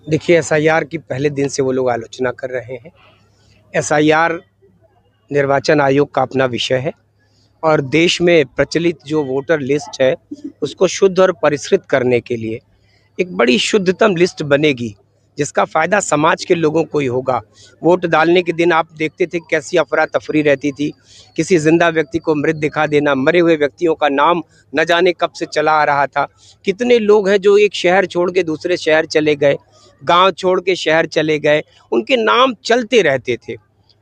देखिए, एसआईआर की पहले दिन से वो लोग आलोचना कर रहे हैं। एसआईआर निर्वाचन आयोग का अपना विषय है और देश में प्रचलित जो वोटर लिस्ट है, उसको शुद्ध और परिष्कृत करने के लिए एक बड़ी शुद्धतम लिस्ट बनेगी, जिसका फ़ायदा समाज के लोगों को ही होगा। वोट डालने के दिन आप देखते थे कैसी अफरा-तफरी रहती थी, किसी ज़िंदा व्यक्ति को मृत दिखा देना, मरे हुए व्यक्तियों का नाम न जाने कब से चला आ रहा था। कितने लोग हैं जो एक शहर छोड़ के दूसरे शहर चले गए, गाँव छोड़ के शहर चले गए, उनके नाम चलते रहते थे।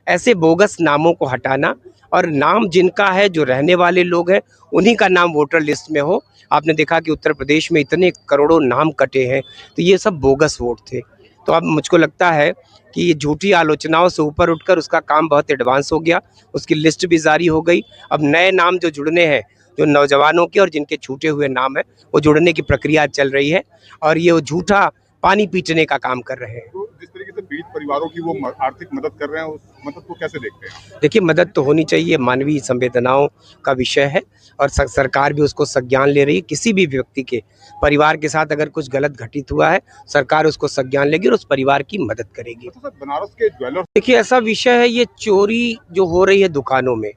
ऐसे बोगस नामों को हटाना और नाम जिनका है, जो रहने वाले लोग हैं, उन्हीं का नाम वोटर लिस्ट में हो। आपने देखा कि उत्तर प्रदेश में इतने करोड़ों नाम कटे हैं, तो ये सब बोगस वोट थे। तो अब मुझको लगता है कि ये झूठी आलोचनाओं से ऊपर उठकर उसका काम बहुत एडवांस हो गया, उसकी लिस्ट भी जारी हो गई। अब नए नाम जो जुड़ने हैं, जो नौजवानों के और जिनके छूटे हुए नाम हैं, वो जुड़ने की प्रक्रिया चल रही है और ये वो झूठा पानी पीटने का काम कर रहे हैं। तो जिस तरीके से पीड़ित परिवारों की वो आर्थिक मदद कर रहे हैं, उस मदद को कैसे देखते हैं? देखिए, मदद तो होनी चाहिए, मानवीय संवेदनाओं का विषय है और सरकार भी उसको संज्ञान ले रही है। किसी भी व्यक्ति के परिवार के साथ अगर कुछ गलत घटित हुआ है, सरकार उसको संज्ञान लेगी और उस परिवार की मदद करेगी। तो सर, बनारस के ज्वेलर्स देखिए, ऐसा विषय है, ये चोरी जो हो रही है दुकानों में,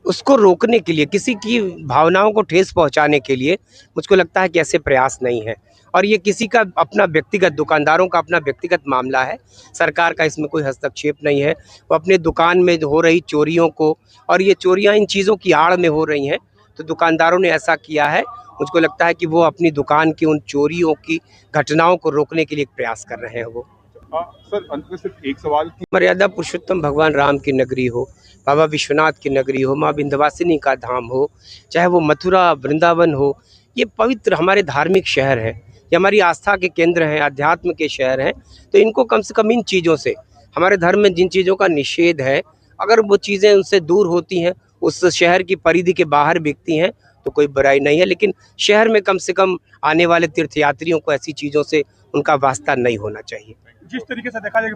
उसको रोकने के लिए, किसी की भावनाओं को ठेस पहुंचाने के लिए मुझको लगता है कि ऐसे प्रयास नहीं है और ये किसी का अपना व्यक्तिगत, दुकानदारों का अपना व्यक्तिगत मामला है। सरकार का इसमें कोई हस्तक्षेप नहीं है। वो अपने दुकान में हो रही चोरियों को, और ये चोरियां इन चीज़ों की आड़ में हो रही हैं, तो दुकानदारों ने ऐसा किया है। मुझको लगता है कि वो अपनी दुकान की उन चोरियों की घटनाओं को रोकने के लिए एक प्रयास कर रहे हैं वो। सर, अंत में सिर्फ एक सवाल की मर्यादा पुरुषोत्तम भगवान राम की नगरी हो, बाबा विश्वनाथ की नगरी हो, माँ विंध्यवासिनी का धाम हो, चाहे वो मथुरा वृंदावन हो, ये पवित्र हमारे धार्मिक शहर हैं, ये हमारी आस्था के केंद्र हैं, अध्यात्म के शहर हैं। तो इनको कम से कम इन चीज़ों से, हमारे धर्म में जिन चीज़ों का निषेध है, अगर वो चीज़ें उनसे दूर होती हैं, उस शहर की परिधि के बाहर बिकती हैं, तो कोई बुराई नहीं है। लेकिन शहर में कम से कम आने वाले तीर्थयात्रियों को ऐसी चीज़ों से उनका वास्ता नहीं होना चाहिए। जिस तरीके से देखा जाए